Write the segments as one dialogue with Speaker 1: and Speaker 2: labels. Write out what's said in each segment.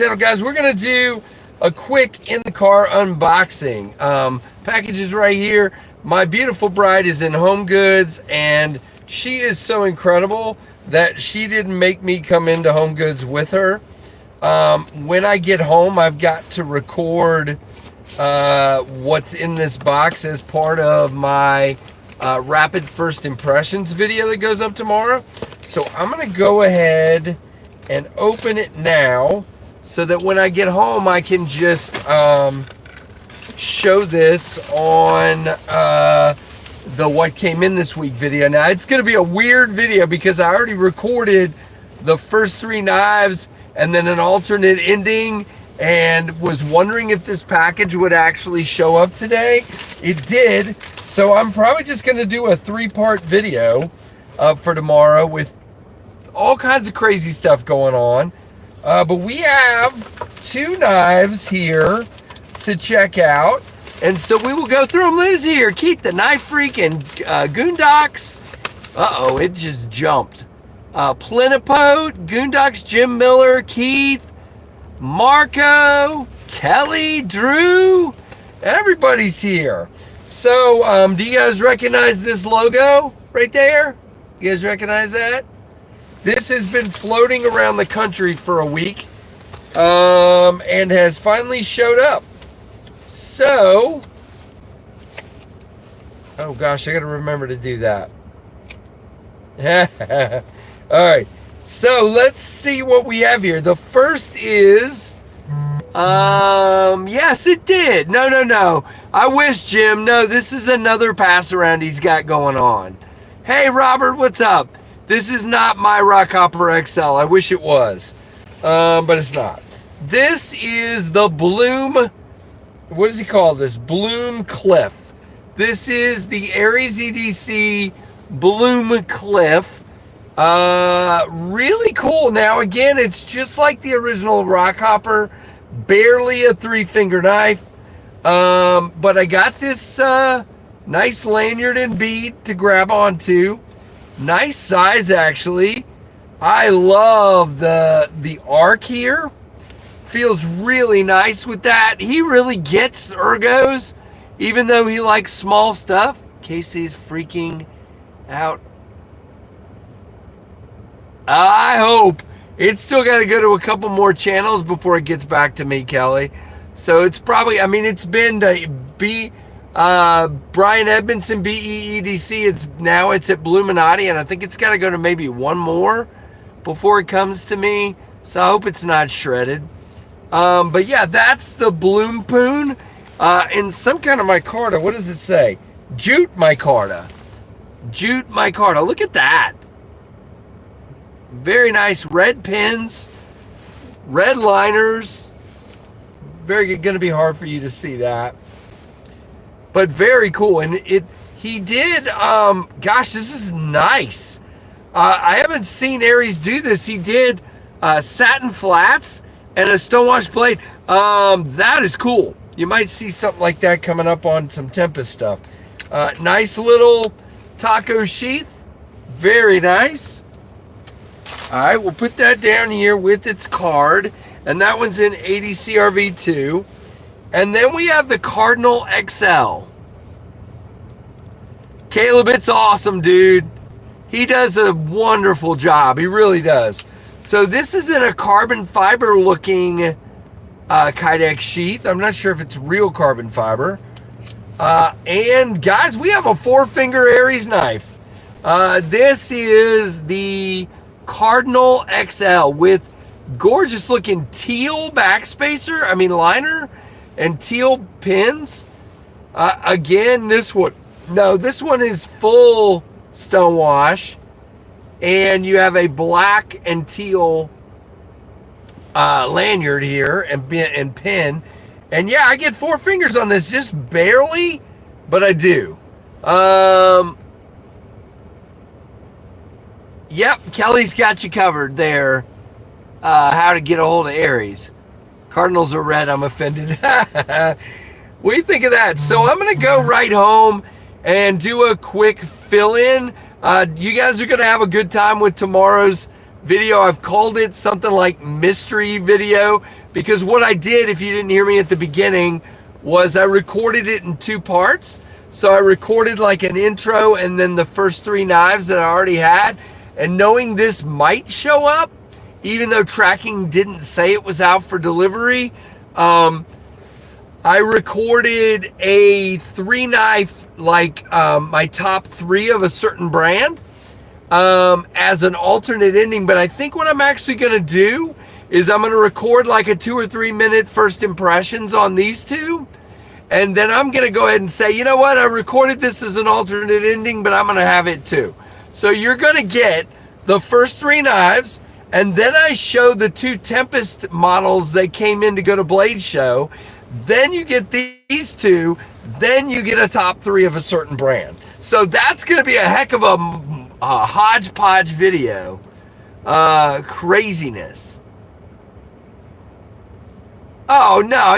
Speaker 1: channel, guys. We're gonna do a quick in the car unboxing. Package is right here. My beautiful bride is in Home Goods, and she is so incredible that she didn't make me come into Home Goods with her. When I get home, I've got to record what's in this box as part of my rapid first impressions video that goes up tomorrow. So I'm gonna go ahead and open it now so that when I get home I can just show this on the what came in this week video. Now it's gonna be a weird video because I already recorded the first 3 knives and then an alternate ending, and was wondering if this package would actually show up today. It did, so I'm probably just gonna do a 3-part video for tomorrow with all kinds of crazy stuff going on. But we have 2 knives here to check out, and so we will go through them. Liz here, Keith the Knife Freak, and Goondocks. Uh-oh, it just jumped. Plenipote, Goondocks, Jim Miller, Keith, Marco, Kelly, Drew, everybody's here. So, do you guys recognize this logo right there? You guys recognize that? This has been floating around the country for a week, and has finally showed up. So, oh gosh, I gotta remember to do that. All right, so let's see what we have here. The first is, yes, it did. No. I wish, Jim. No, this is another pass around he's got going on. Hey, Robert, what's up? This is not my Rockhopper XL. I wish it was, but it's not. This is the Bloom, what does he call this? Bloom Cliff. This is the Aries EDC Bloom Cliff. Really cool. Now, again, it's just like the original Rockhopper, barely a 3-finger knife. But I got this nice lanyard and bead to grab onto. Nice size, actually. I love the arc here. Feels really nice with that. He really gets ergos, even though he likes small stuff. Casey's freaking out. I hope. It's still got to go to a couple more channels before it gets back to me, Kelly. So it's probably, I mean, it's been to Brian Edmondson, BEEDC. It's at Bluminati, and I think it's got to go to maybe one more before it comes to me. So I hope it's not shredded. But yeah, that's the Bloom Poon. In some kind of micarta. What does it say? Jute micarta. Jute micarta. Look at that. Very nice red pins, red liners. Very going to be hard for you to see that, but very cool. And he did. Gosh, this is nice. I haven't seen Aries do this. He did satin flats and a stonewash blade. That is cool. You might see something like that coming up on some Tempest stuff. Nice little taco sheath. Very nice. All right, we'll put that down here with its card, and that one's in 80 CRV2. And then we have the Cardinal XL. Caleb, it's awesome, dude. He does a wonderful job. He really does. So this is in a carbon fiber looking Kydex sheath. I'm not sure if it's real carbon fiber. And guys, we have a 4-finger Aries knife. This is the Cardinal XL with gorgeous looking teal backspacer, liner, and teal pins. Again, this one is full stonewash, and you have a black and teal lanyard here and pin. And yeah, I get 4 fingers on this, just barely, but I do. Yep, Kelly's got you covered there. How to get a hold of Aries. Cardinals are red, I'm offended. What do you think of that? So I'm going to go right home and do a quick fill-in. You guys are going to have a good time with tomorrow's video. I've called it something like mystery video because what I did, if you didn't hear me at the beginning, was I recorded it in 2 parts. So I recorded like an intro and then the first 3 knives that I already had. And knowing this might show up, even though tracking didn't say it was out for delivery, I recorded a 3 knife, like my top 3 of a certain brand, as an alternate ending. But I think what I'm actually going to do is I'm going to record like a 2 or 3 minute first impressions on these 2. And then I'm going to go ahead and say, you know what? I recorded this as an alternate ending, but I'm going to have it too. So you're going to get the first 3 knives, and then I show the 2 Tempest models that came in to go to Blade Show. Then you get these 2. Then you get a top 3 of a certain brand. So that's going to be a heck of a hodgepodge video. Craziness. Oh, no,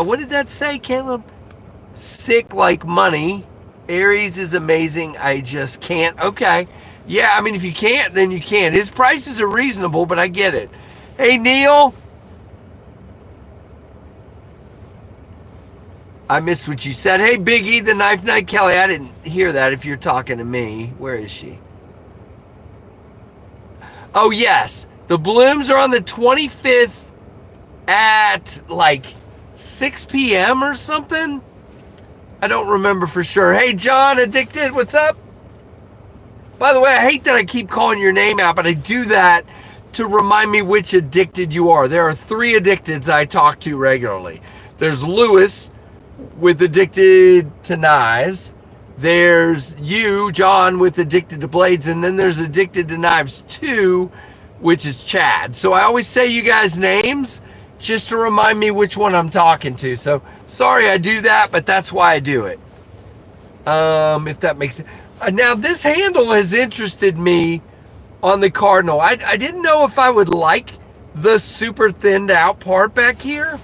Speaker 1: what did that say, Caleb? Sick like money. Aries is amazing. I just can't. Okay. Yeah, I mean, if you can't, then you can't. His prices are reasonable, but I get it. Hey, Neil. I missed what you said. Hey, Big E, the Knife Night Kelly. I didn't hear that if you're talking to me. Where is she? Oh, yes. The blooms are on the 25th at like 6 p.m. or something. I don't remember for sure. Hey, John Addicted, what's up? By the way, I hate that I keep calling your name out, but I do that to remind me which addicted you are. There are 3 addicteds I talk to regularly. There's Lewis with Addicted to Knives. There's you, John, with Addicted to Blades. And then there's Addicted to Knives 2, which is Chad. So I always say you guys' names just to remind me which one I'm talking to. So sorry I do that, but that's why I do it. If that makes sense. Now this handle has interested me on the Cardinal. I didn't know if I would like the super thinned out part back here,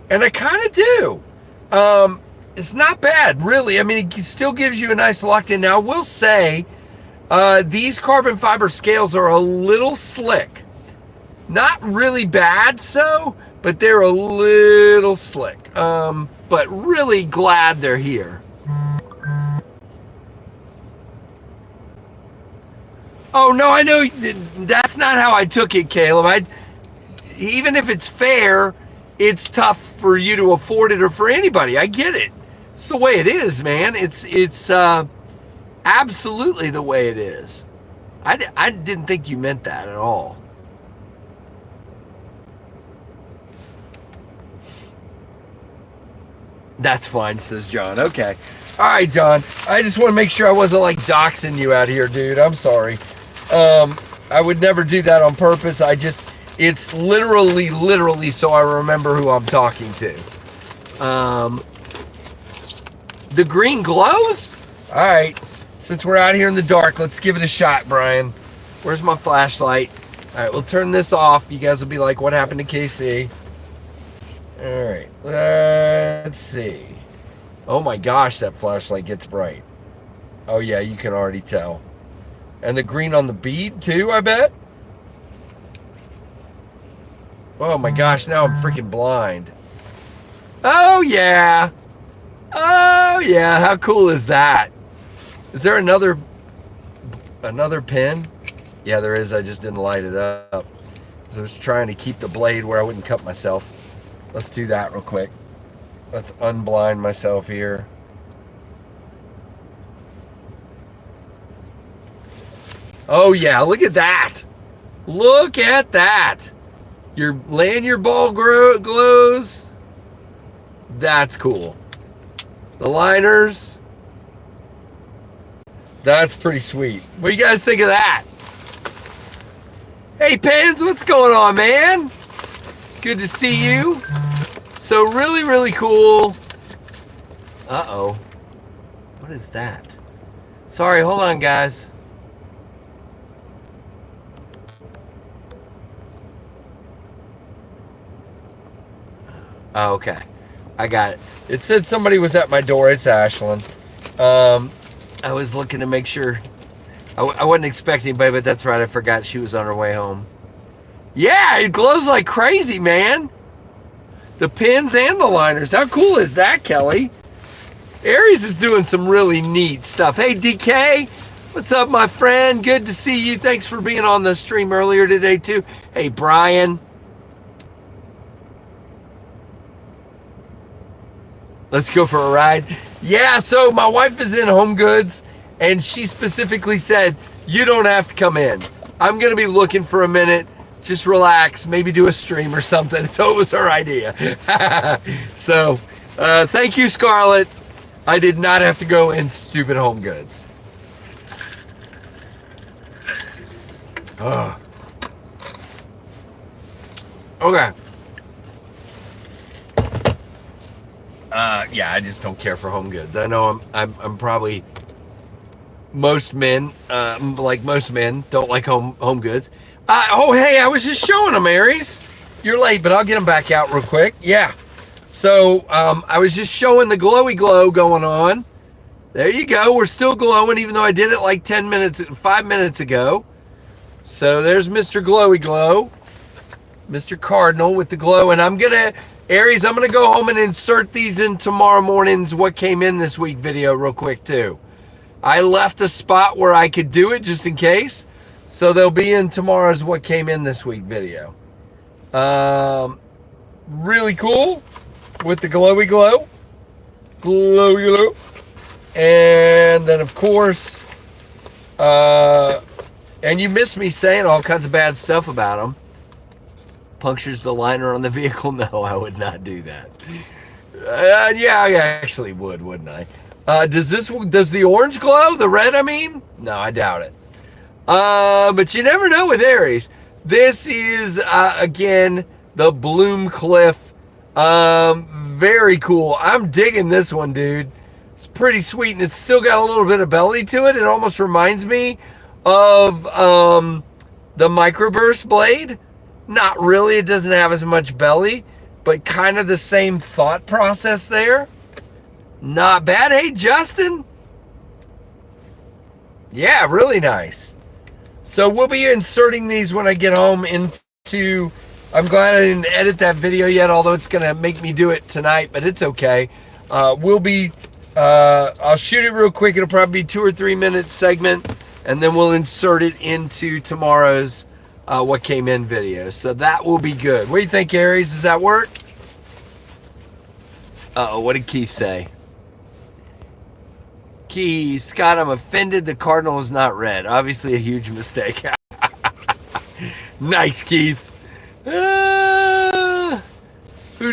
Speaker 1: and I kind of do. It's not bad, really. I mean, it still gives you a nice locked in. Now I will say these carbon fiber scales are a little slick. Not really bad, but they're a little slick. But really glad they're here. Oh, no, I know that's not how I took it, Caleb. Even if it's fair, it's tough for you to afford it or for anybody. I get it. It's the way it is, man. It's absolutely the way it is. I didn't think you meant that at all. That's fine, says John. Okay. All right, John. I just want to make sure I wasn't like doxing you out here, dude. I'm sorry. I would never do that on purpose. It's literally so I remember who I'm talking to. The green glows? All right. Since we're out here in the dark, let's give it a shot, Brian. Where's my flashlight? All right, we'll turn this off. You guys will be like, what happened to KC? All right, let's see. Oh my gosh, that flashlight gets bright. Oh yeah, you can already tell. And the green on the bead too, I bet. Oh my gosh, now I'm freaking blind. Oh yeah. Oh yeah, how cool is that? Is there another pin? Yeah, there is. I just didn't light it up. So I was trying to keep the blade where I wouldn't cut myself. Let's do that real quick. Let's unblind myself here. Oh yeah, look at that. Look at that. Your lanyard ball glows. That's cool. The liners. That's pretty sweet. What do you guys think of that? Hey, Pens, what's going on, man? Good to see you. So really, really cool. Uh-oh. What is that? Sorry, hold on, guys. Oh, okay. I got it. It said somebody was at my door. It's Ashlyn. I was looking to make sure. I wasn't expecting anybody, but that's right. I forgot she was on her way home. Yeah, it glows like crazy, man. The pins and the liners. How cool is that, Kelly? Aries is doing some really neat stuff. Hey, DK, what's up, my friend? Good to see you. Thanks for being on the stream earlier today, too. Hey, Brian. Let's go for a ride. Yeah, so my wife is in Home Goods, and she specifically said, you don't have to come in. I'm going to be looking for a minute. Just relax, maybe do a stream or something. So it was her idea. So thank you, Scarlett. I did not have to go in stupid Home Goods. Okay. Yeah, I just don't care for Home Goods. I know I'm probably most men, like most men, don't like home goods. Oh, hey, I was just showing them, Aries. You're late, but I'll get them back out real quick. Yeah. So I was just showing the glowy glow going on. There you go. We're still glowing, even though I did it like 5 minutes ago. So there's Mr. Glowy Glow, Mr. Cardinal with the glow. And Aries, I'm going to go home and insert these in tomorrow morning's What Came In This Week video real quick, too. I left a spot where I could do it just in case. So they'll be in tomorrow's What Came In This Week video. Really cool with the glowy glow. Glowy glow. And then, of course, and you missed me saying all kinds of bad stuff about them. Punctures the liner on the vehicle. No, I would not do that. Yeah, I actually would, wouldn't I? Does the orange glow? The red, I mean? No, I doubt it. But you never know with Aries. This is, again, the Bloom Cliff. Very cool. I'm digging this one, dude. It's pretty sweet, and it's still got a little bit of belly to it. It almost reminds me of the Microburst blade. Not really. It doesn't have as much belly, but kind of the same thought process there. Not bad. Hey, Justin. Yeah, really nice. So we'll be inserting these when I get home into... I'm glad I didn't edit that video yet, although it's going to make me do it tonight, but it's okay. I'll shoot it real quick. It'll probably be 2 or 3 minute segment, and then we'll insert it into tomorrow's What Came In video. So that will be good. What do you think, Aries? Does that work? Uh-oh, what did Keith say? Keith, Scott, I'm offended the Cardinal is not red. Obviously a huge mistake. Nice, Keith. Who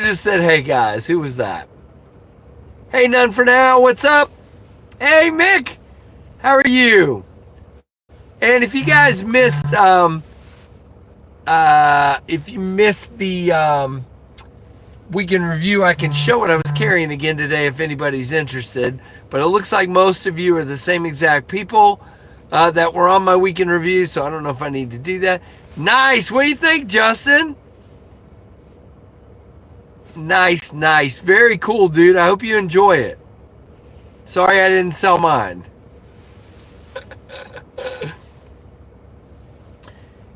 Speaker 1: just said, hey, guys? Who was that? Hey, none for now. What's up? Hey, Mick. How are you? And if you guys missed, if you missed the weekend review, I can show what I was carrying again today if anybody's interested. But it looks like most of you are the same exact people that were on my weekend review, so I don't know if I need to do that. Nice. What do you think, Justin? Nice, nice. Very cool, dude. I hope you enjoy it. Sorry I didn't sell mine.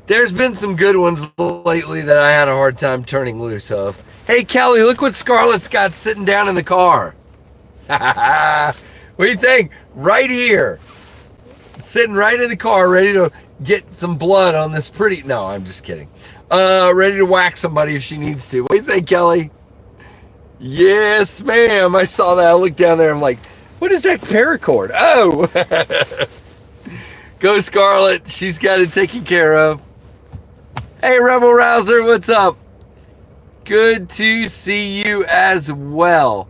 Speaker 1: There's been some good ones lately that I had a hard time turning loose of. Hey, Kelly, look what Scarlett's got sitting down in the car. What do you think? Right here. Sitting right in the car, ready to get some blood on this pretty... No, I'm just kidding. Ready to whack somebody if she needs to. What do you think, Kelly? Yes, ma'am. I saw that. I looked down there. I'm like, what is that paracord? Oh! Go, Scarlett. She's got it taken care of. Hey, Rebel Rouser, what's up? Good to see you as well.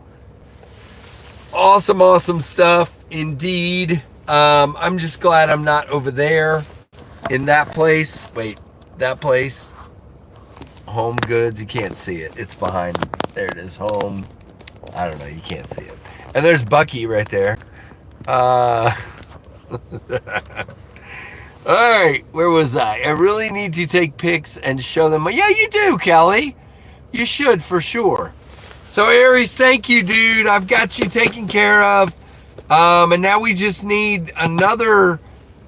Speaker 1: Awesome, awesome stuff indeed. I'm just glad I'm not over there in that place. Wait, that place. Home Goods. You can't see it. It's behind. There it is. Home. I don't know. You can't see it. And there's Bucky right there. All right. Where was I? I really need to take pics and show them. Yeah, you do, Kelly. You should for sure. So, Aries, thank you, dude. I've got you taken care of. And now we just need another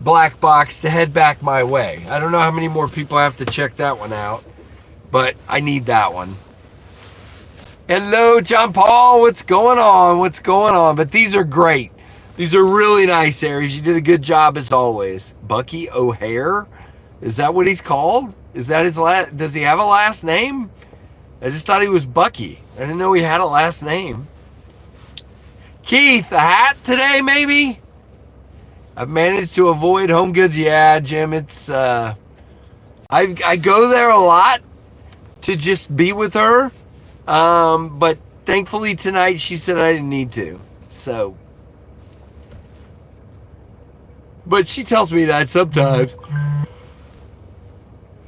Speaker 1: black box to head back my way. I don't know how many more people have to check that one out, but I need that one. Hello, John Paul. What's going on? What's going on? But these are great. These are really nice, Aries. You did a good job as always. Bucky O'Hare? Is that what he's called? Is that his last? Does he have a last name? I just thought he was Bucky. I didn't know he had a last name. Keith, a hat today, maybe? I've managed to avoid Home Goods. Yeah, Jim, it's... I go there a lot to just be with her. But thankfully tonight she said I didn't need to. So... But she tells me that sometimes.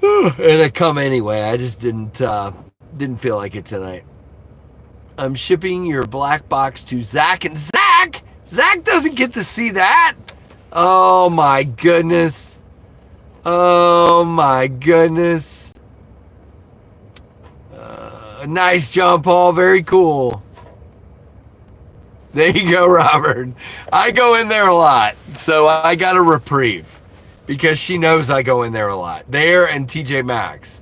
Speaker 1: And I come anyway. I just didn't feel like it tonight. I'm shipping your black box to Zach. And Zach doesn't get to see that. Oh my goodness. Oh my goodness. Nice, John Paul. Very cool. There you go, Robert. I go in there a lot, so I got a reprieve because she knows I go in there a lot. There and TJ Maxx.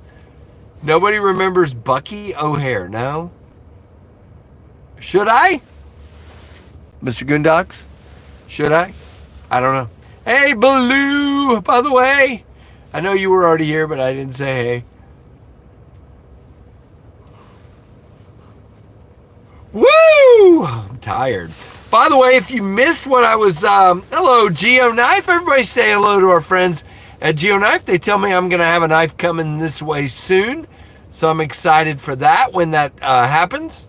Speaker 1: Nobody remembers Bucky O'Hare, no? Should I? Mr. Goondocks? Should I? I don't know. Hey, Baloo, by the way. I know you were already here, but I didn't say hey. Woo! I'm tired. By the way, if you missed what I was... hello, Geo Knife. Everybody say hello to our friends at Geo Knife. They tell me I'm going to have a knife coming this way soon. So I'm excited for that when that happens.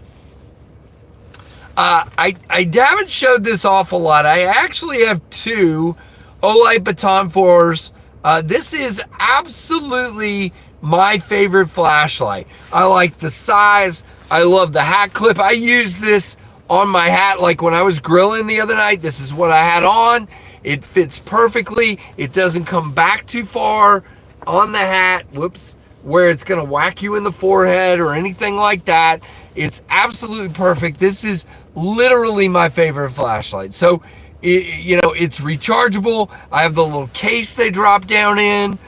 Speaker 1: I haven't showed this off a lot. I actually have two Olight Baton 4s. This is absolutely my favorite flashlight. I like the size. I love the hat clip. I use this on my hat like when I was grilling the other night. This is what I had on. It fits perfectly. It doesn't come back too far on the hat. Whoops. Where it's going to whack you in the forehead or anything like that. It's absolutely perfect. This is literally my favorite flashlight. So, it's rechargeable. I have the little case they drop down in.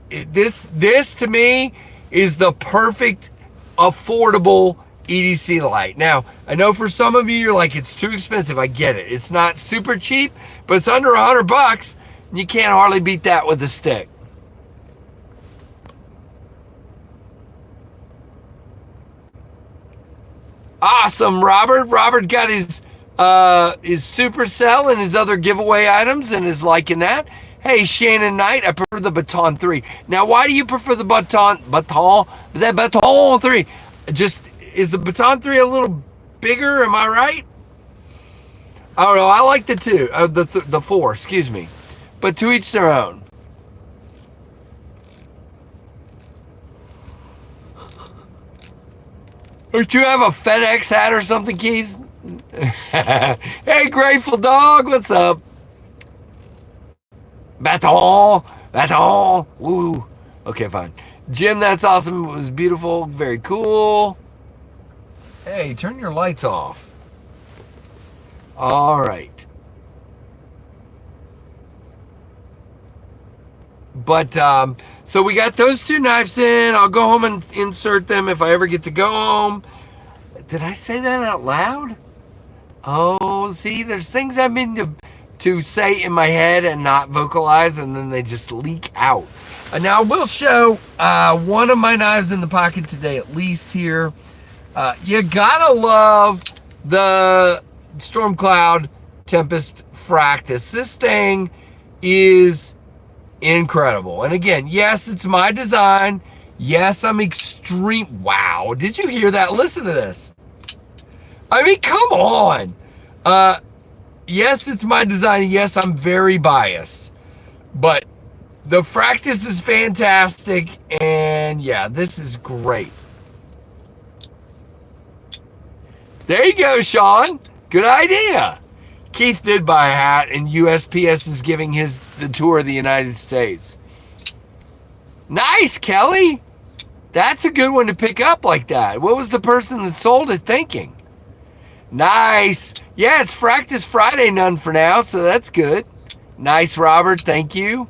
Speaker 1: This to me is the perfect affordable EDC light. Now, I know for some of you, you're like, it's too expensive. I get it. It's not super cheap, but it's under $100. And you can't hardly beat that with a stick. Awesome, Robert. Robert got his Supercell and his other giveaway items and is liking that. Hey, Shannon Knight, I prefer the Baton 3. Now, why do you prefer the Baton 3? Just, is the Baton 3 a little bigger? Am I right? I don't know. I like the 2, the 4, excuse me. But to each their own. Don't you have a FedEx hat or something, Keith? Hey, Grateful Dog, what's up? Baton, woo. Okay, fine. Jim, that's awesome. It was beautiful, very cool. Hey, turn your lights off. All right. But, so we got those two knives in. I'll go home and insert them if I ever get to go home. Did I say that out loud? Oh, see, there's things I've been to say in my head and not vocalize, and then they just leak out. Now, I will show one of my knives in the pocket today, at least here. You gotta love the Storm Cloud Tempest Fractus. This thing is incredible. And again, yes, it's my design. Yes, I'm extreme. Wow, did you hear that? Listen to this. I mean, come on. Yes, it's my design. Yes, I'm very biased. But the Fractus is fantastic. And yeah, this is great. There you go, Sean. Good idea. Keith did buy a hat, and USPS is giving the tour of the United States. Nice, Kelly. That's a good one to pick up like that. What was the person that sold it thinking? Nice. Yeah, it's Fractus Friday none for now, so that's good. Nice, Robert. Thank you.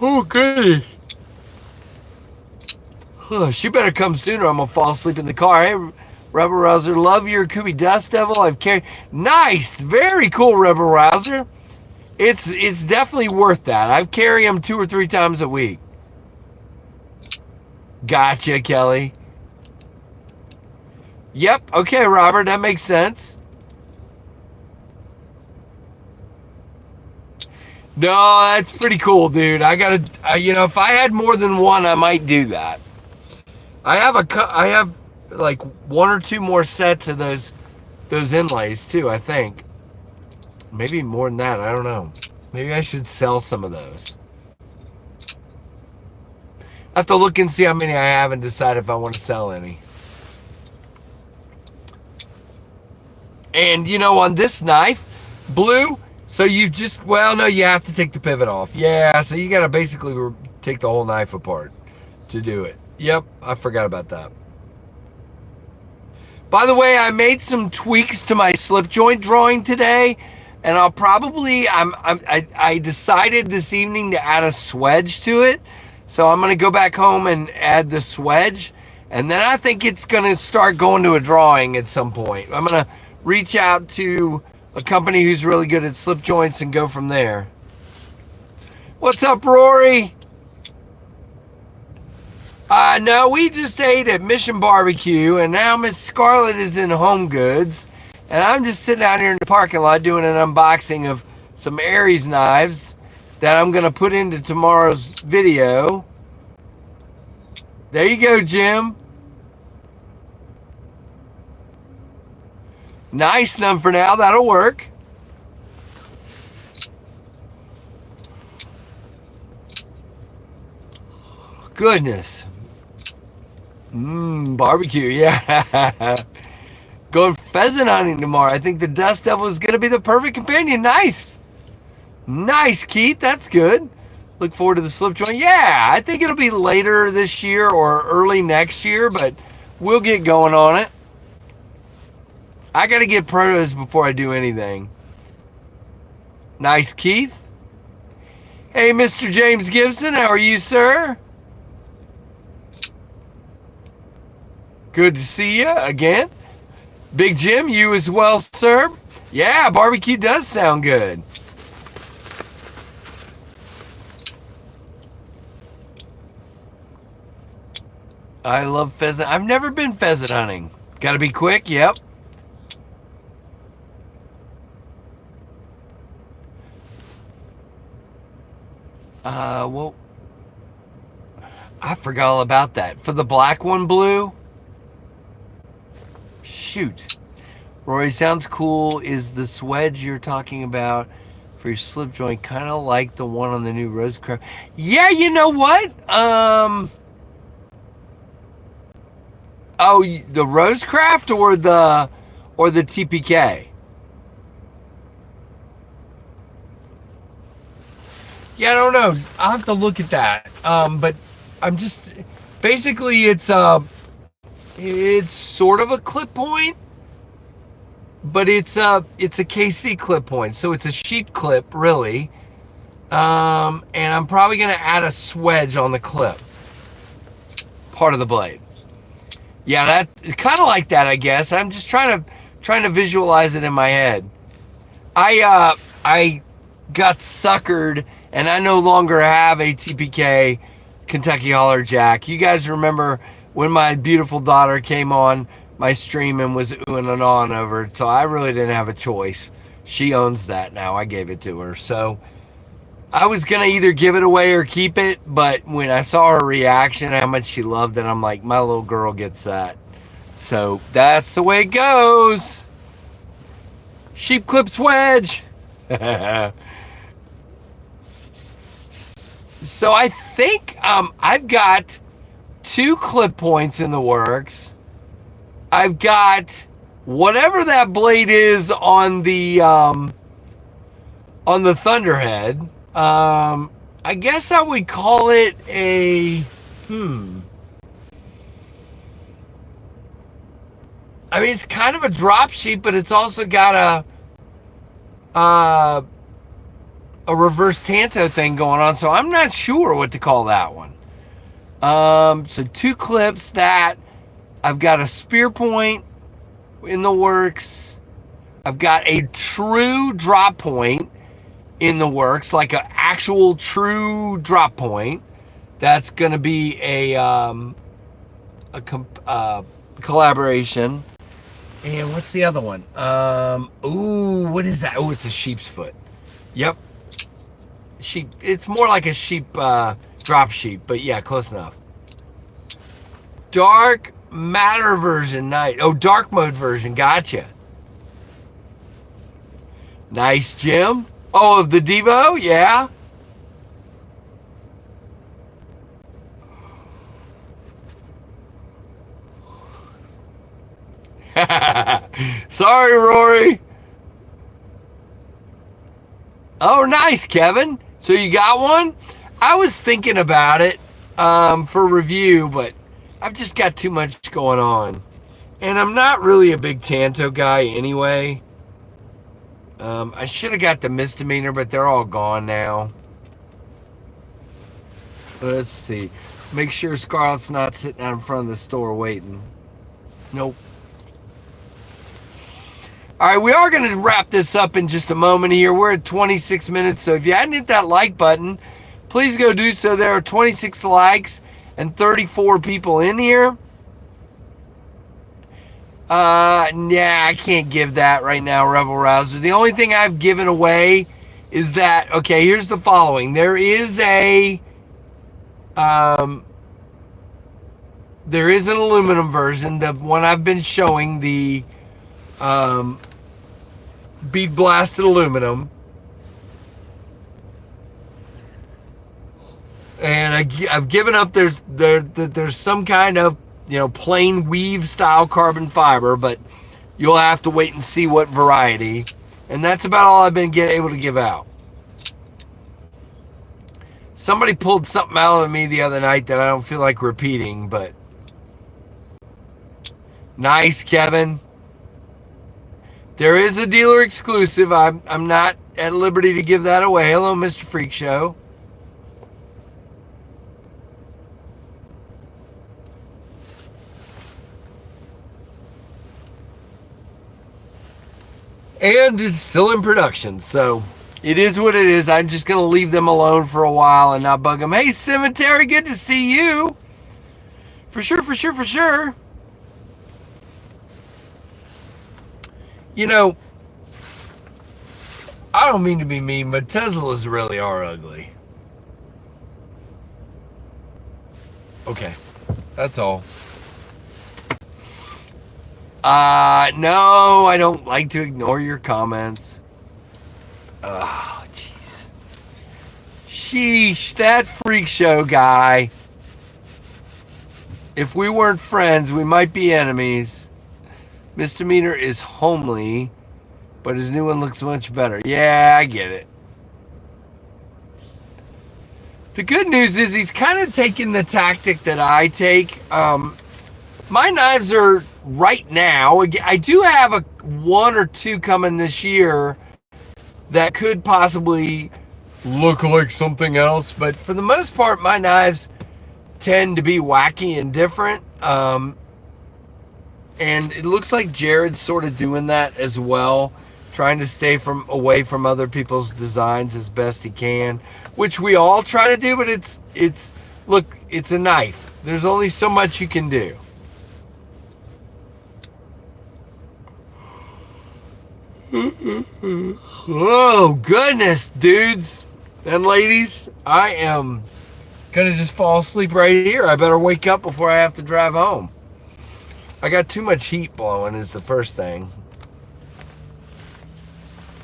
Speaker 1: Oh, goodness. She better come sooner. I'm going to fall asleep in the car. Hey, Rebel Rouser, love your Kubi Dust Devil. I've carried. Nice. Very cool, Rebel Rouser. It's definitely worth that. I've carried them 2 or 3 times a week. Gotcha, Kelly. Yep. Okay, Robert. That makes sense. No, that's pretty cool, dude. I gotta, if I had more than one, I might do that. I have like 1 or 2 more sets of those inlays too, I think. Maybe more than that, I don't know. Maybe I should sell some of those. I have to look and see how many I have and decide if I want to sell any. And on this knife, blue, so you've just, well, no, you have to take the pivot off. Yeah, so you got to basically take the whole knife apart to do it. Yep, I forgot about that. By the way, I made some tweaks to my slip joint drawing today, and I'll probably, I decided this evening to add a swedge to it. So I'm going to go back home and add the swedge, and then I think it's going to start going to a drawing at some point. I'm going to reach out to a company who's really good at slip joints and go from there. What's up, Rory? No, we just ate at Mission Barbecue, and now Miss Scarlett is in Home Goods, and I'm just sitting out here in the parking lot doing an unboxing of some Aries knives that I'm going to put into tomorrow's video. There you go, Jim. Nice, none for now. That'll work. Goodness. Barbecue, yeah. Going pheasant hunting tomorrow. I think the Dust Devil is going to be the perfect companion. Nice. Nice, Keith. That's good. Look forward to the slip joint. Yeah, I think it'll be later this year or early next year, but we'll get going on it. I got to get protos before I do anything. Nice, Keith. Hey, Mr. James Gibson, how are you, sir? Good to see you again. Big Jim, you as well, sir. Yeah, barbecue does sound good. I love pheasant. I've never been pheasant hunting. Got to be quick, yep. Well, I forgot all about that. For the black one, blue? Shoot. Rory, sounds cool. Is the swedge you're talking about for your slip joint kind of like the one on the new Rosecraft? Yeah, you know what? Oh, the Rosecraft or the TPK? Yeah, I don't know. I'll have to look at that. But I'm just basically it's sort of a clip point, but it's a KC clip point, so it's a sheep clip really. And I'm probably gonna add a swedge on the clip, part of the blade. Yeah, that kind of like that, I guess. I'm just trying to visualize it in my head. I got suckered, and I no longer have a TPK Kentucky Holler Jack. You guys remember when my beautiful daughter came on my stream and was oohing and ahhing over it, so I really didn't have a choice. She owns that now. I gave it to her. So I was going to either give it away or keep it, but when I saw her reaction, how much she loved it, I'm like, my little girl gets that. So that's the way it goes. Sheep clip swedge. So I think I've got 2 clip points in the works. I've got whatever that blade is on the Thunderhead. I guess I would call it a I mean, it's kind of a drop sheet, but it's also got a reverse tanto thing going on, so I'm not sure what to call that one. So 2 clips that I've got a spear point in the works. I've got a true drop point in the works, like an actual true drop point. That's going to be a collaboration. And what's the other one? Ooh, what is that? Oh, it's a sheep's foot. Yep. Sheep. It's more like a sheep drop sheet, but yeah, close enough. Dark matter version, night. Oh, dark mode version. Gotcha. Nice, Jim. Oh, of the Devo, yeah. Sorry, Rory. Oh, nice, Kevin. So you got one? I was thinking about it for review, but I've just got too much going on. And I'm not really a big Tanto guy anyway. I should have got the misdemeanor, but they're all gone now. Let's see. Make sure Scarlett's not sitting out in front of the store waiting. Nope. All right, we are going to wrap this up in just a moment here. We're at 26 minutes, so if you hadn't hit that like button, please go do so. There are 26 likes and 34 people in here. Yeah, I can't give that right now, Rebel Rouser. The only thing I've given away is that, okay, here's the following. There is an aluminum version, the one I've been showing, the bead blasted aluminum, and I've given up. There's some kind of, you know, plain weave style carbon fiber, but you'll have to wait and see what variety. And that's about all I've been able to give out. Somebody pulled something out of me the other night that I don't feel like repeating, but nice, Kevin. There is a dealer exclusive. I'm not at liberty to give that away. Hello, Mr. Freak Show. And it's still in production, so it is what it is. I'm just going to leave them alone for a while and not bug them. Hey, Cemetery, good to see you. For sure, for sure, for sure. You know, I don't mean to be mean, but Teslas really are ugly. Okay, that's all. No, I don't like to ignore your comments. Oh, jeez. Sheesh, that Freak Show guy. If we weren't friends, we might be enemies. Misdemeanor is homely, but his new one looks much better. Yeah, I get it. The good news is he's kind of taking the tactic that I take. My knives are right now. I do have one or two coming this year that could possibly look like something else, but for the most part, my knives tend to be wacky and different. And it looks like Jared's sort of doing that as well, trying to stay away from other people's designs as best he can, which we all try to do. But look, it's a knife. There's only so much you can do. Oh goodness, dudes and ladies, I am gonna just fall asleep right here. I better wake up before I have to drive home. I got too much heat blowing is the first thing.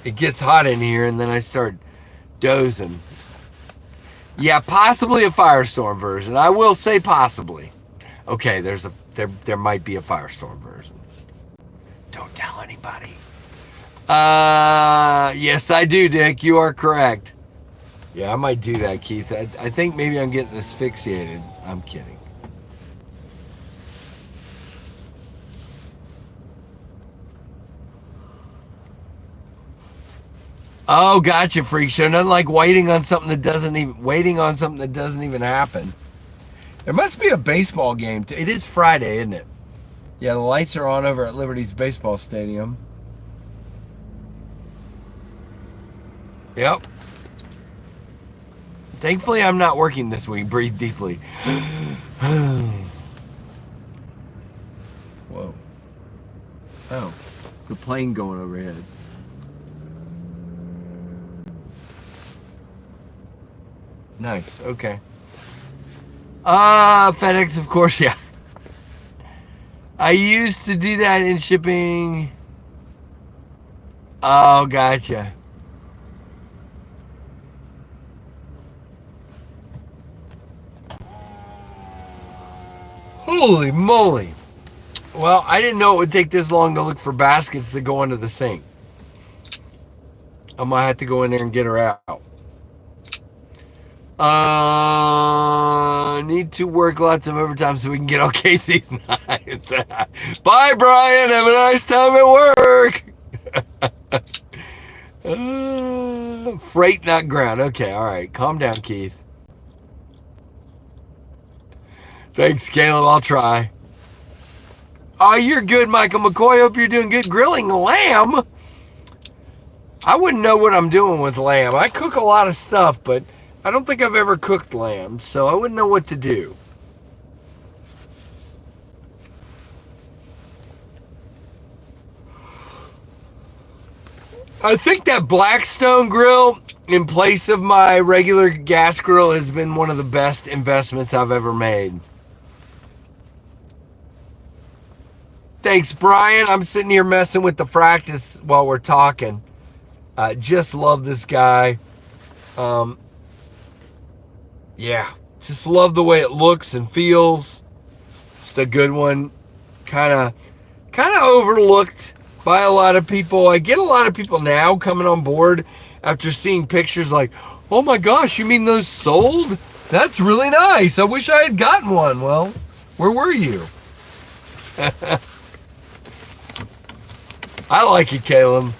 Speaker 1: It gets hot in here and then I start dozing. Yeah, possibly a Firestorm version. I will say possibly. Okay, there might be a Firestorm version. Don't tell anybody. Yes, I do, Dick. You are correct. Yeah, I might do that, Keith. I think maybe I'm getting asphyxiated. I'm kidding. Oh, gotcha, freak show. Nothing like waiting on something that doesn't even happen. There must be a baseball game. It is Friday, isn't it? Yeah, the lights are on over at Liberty's baseball stadium. Yep. Thankfully, I'm not working this week. Breathe deeply. Whoa. Oh, it's a plane going overhead. Nice. Okay. FedEx, of course, yeah. I used to do that in shipping. Oh, gotcha. Holy moly. Well, I didn't know it would take this long to look for baskets that go under the sink. I might have to go in there and get her out. Need to work lots of overtime so we can get all Casey's nights. Bye, Brian. Have a nice time at work. Freight, not ground. Okay, all right. Calm down, Keith. Thanks, Caleb. I'll try. Oh, you're good, Michael McCoy. Hope you're doing good. Grilling lamb? I wouldn't know what I'm doing with lamb. I cook a lot of stuff, but I don't think I've ever cooked lamb, so I wouldn't know what to do. I think that Blackstone grill in place of my regular gas grill has been one of the best investments I've ever made. Thanks, Brian. I'm sitting here messing with the practice while we're talking. Just love this guy. Yeah, just love the way it looks and feels. Just a good one. Kind of overlooked by a lot of people. I get a lot of people now coming on board after seeing pictures like, oh my gosh, you mean those sold? That's really nice. I wish I had gotten one. Well, where were you? I like it, Caleb.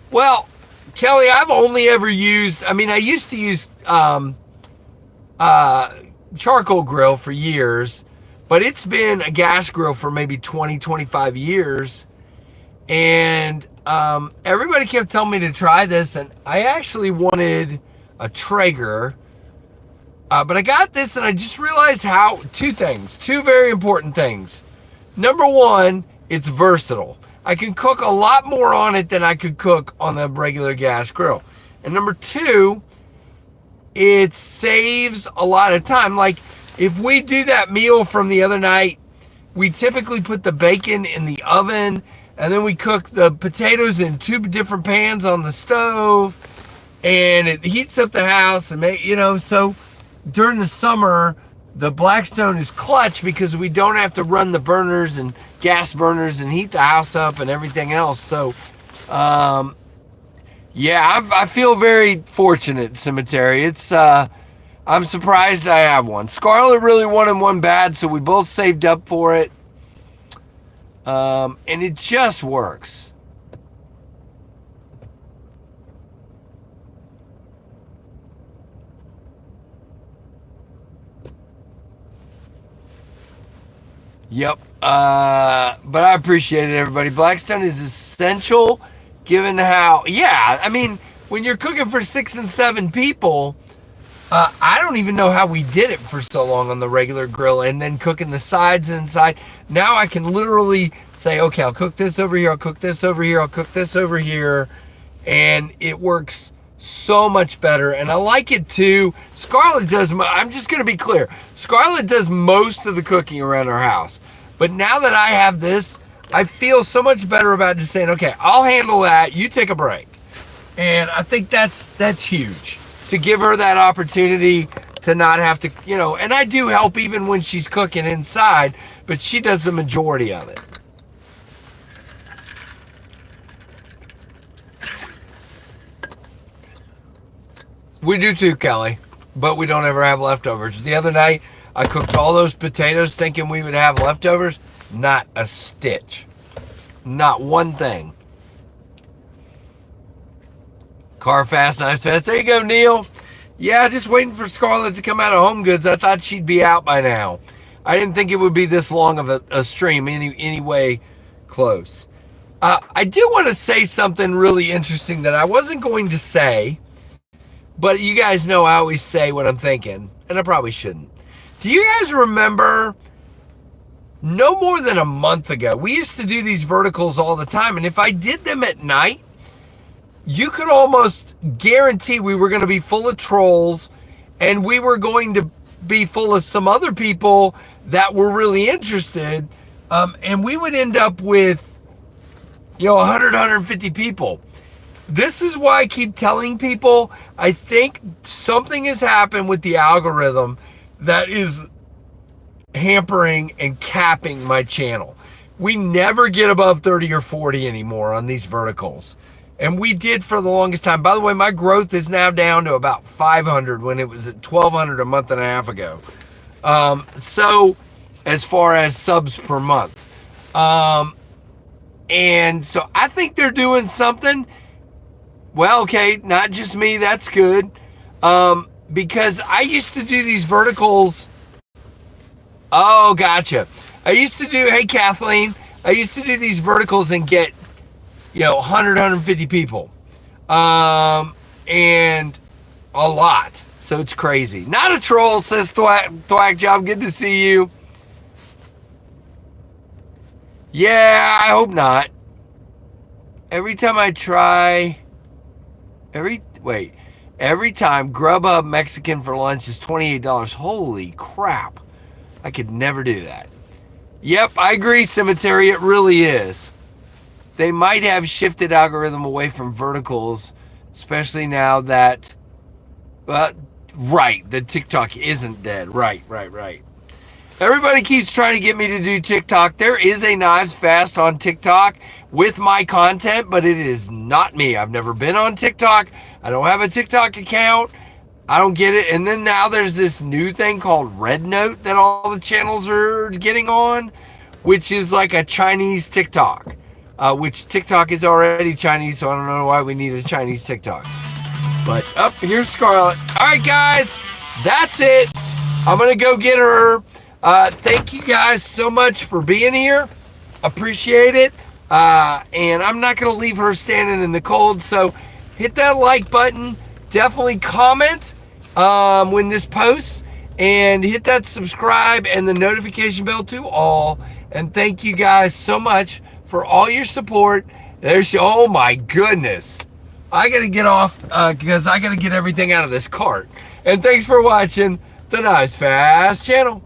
Speaker 1: Well, Kelly, I've only ever used, I used to use charcoal grill for years, but it's been a gas grill for maybe 20, 25 years. And everybody kept telling me to try this, and I actually wanted a Traeger. But I got this, and I just realized two very important things. Number one, it's versatile. I can cook a lot more on it than I could cook on the regular gas grill. And number two, it saves a lot of time. Like, if we do that meal from the other night, we typically put the bacon in the oven, and then we cook the potatoes in 2 different pans on the stove, and it heats up the house, and so during the summer, the Blackstone is clutch because we don't have to run the burners and gas burners and heat the house up and everything else. So, yeah, I feel very fortunate, Cemetery. It's I'm surprised I have one. Scarlett really wanted one bad, so we both saved up for it. And it just works. Yep. But I appreciate it, everybody. Blackstone is essential given how, when you're cooking for 6 and 7 people, I don't even know how we did it for so long on the regular grill, and then cooking the sides inside. Now I can literally say, okay, I'll cook this over here, I'll cook this over here, I'll cook this over here, and it works so much better. And I like it too. Scarlett does, I'm just going to be clear, Scarlett does most of the cooking around our house. But now that I have this, I feel so much better about just saying, okay, I'll handle that, you take a break. And I think that's huge, to give her that opportunity to not have to, and I do help even when she's cooking inside, but she does the majority of it. We do too, Kelly, but we don't ever have leftovers. The other night, I cooked all those potatoes thinking we would have leftovers. Not a stitch. Not one thing. Car fast, knives fast. There you go, Neil. Yeah, just waiting for Scarlett to come out of Home Goods. I thought she'd be out by now. I didn't think it would be this long of a stream anyway close. I do want to say something really interesting that I wasn't going to say, but you guys know I always say what I'm thinking, and I probably shouldn't. Do you guys remember no more than a month ago, we used to do these verticals all the time, and if I did them at night, you could almost guarantee we were going to be full of trolls, and we were going to be full of some other people that were really interested, and we would end up with 100, 150 people. This is why I keep telling people, I think something has happened with the algorithm that is hampering and capping my channel. We never get above 30 or 40 anymore on these verticals. And we did for the longest time. By the way, my growth is now down to about 500 when it was at 1,200 a month and a half ago. So as far as subs per month. And so I think they're doing something. Well, okay, not just me, that's good. Because I used to do these verticals. Oh, gotcha. I used to do, hey, Kathleen, I used to do these verticals and get, 100, 150 people. And a lot. So it's crazy. Not a troll, says Thwack Job. Good to see you. Yeah, I hope not. Every time I try, every time Grubhub Mexican for lunch is $28. Holy crap. I could never do that. Yep, I agree, Cemetery. It really is. They might have shifted algorithm away from verticals, especially now that, right, the TikTok isn't dead. Right. Everybody keeps trying to get me to do TikTok. There is a Knives Fast on TikTok with my content, but it is not me. I've never been on TikTok. I don't have a TikTok account. I don't get it. And then now there's this new thing called Red Note that all the channels are getting on, which is like a Chinese TikTok, which TikTok is already Chinese, so I don't know why we need a Chinese TikTok. But here's Scarlett. All right, guys, that's it. I'm going to go get her. Thank you guys so much for being here. Appreciate it. And I'm not going to leave her standing in the cold, so hit that like button. Definitely comment when this posts, and hit that subscribe and the notification bell to all. And thank you guys so much for all your support. Oh my goodness. I got to get off because I got to get everything out of this cart. And thanks for watching the Knives Fast channel.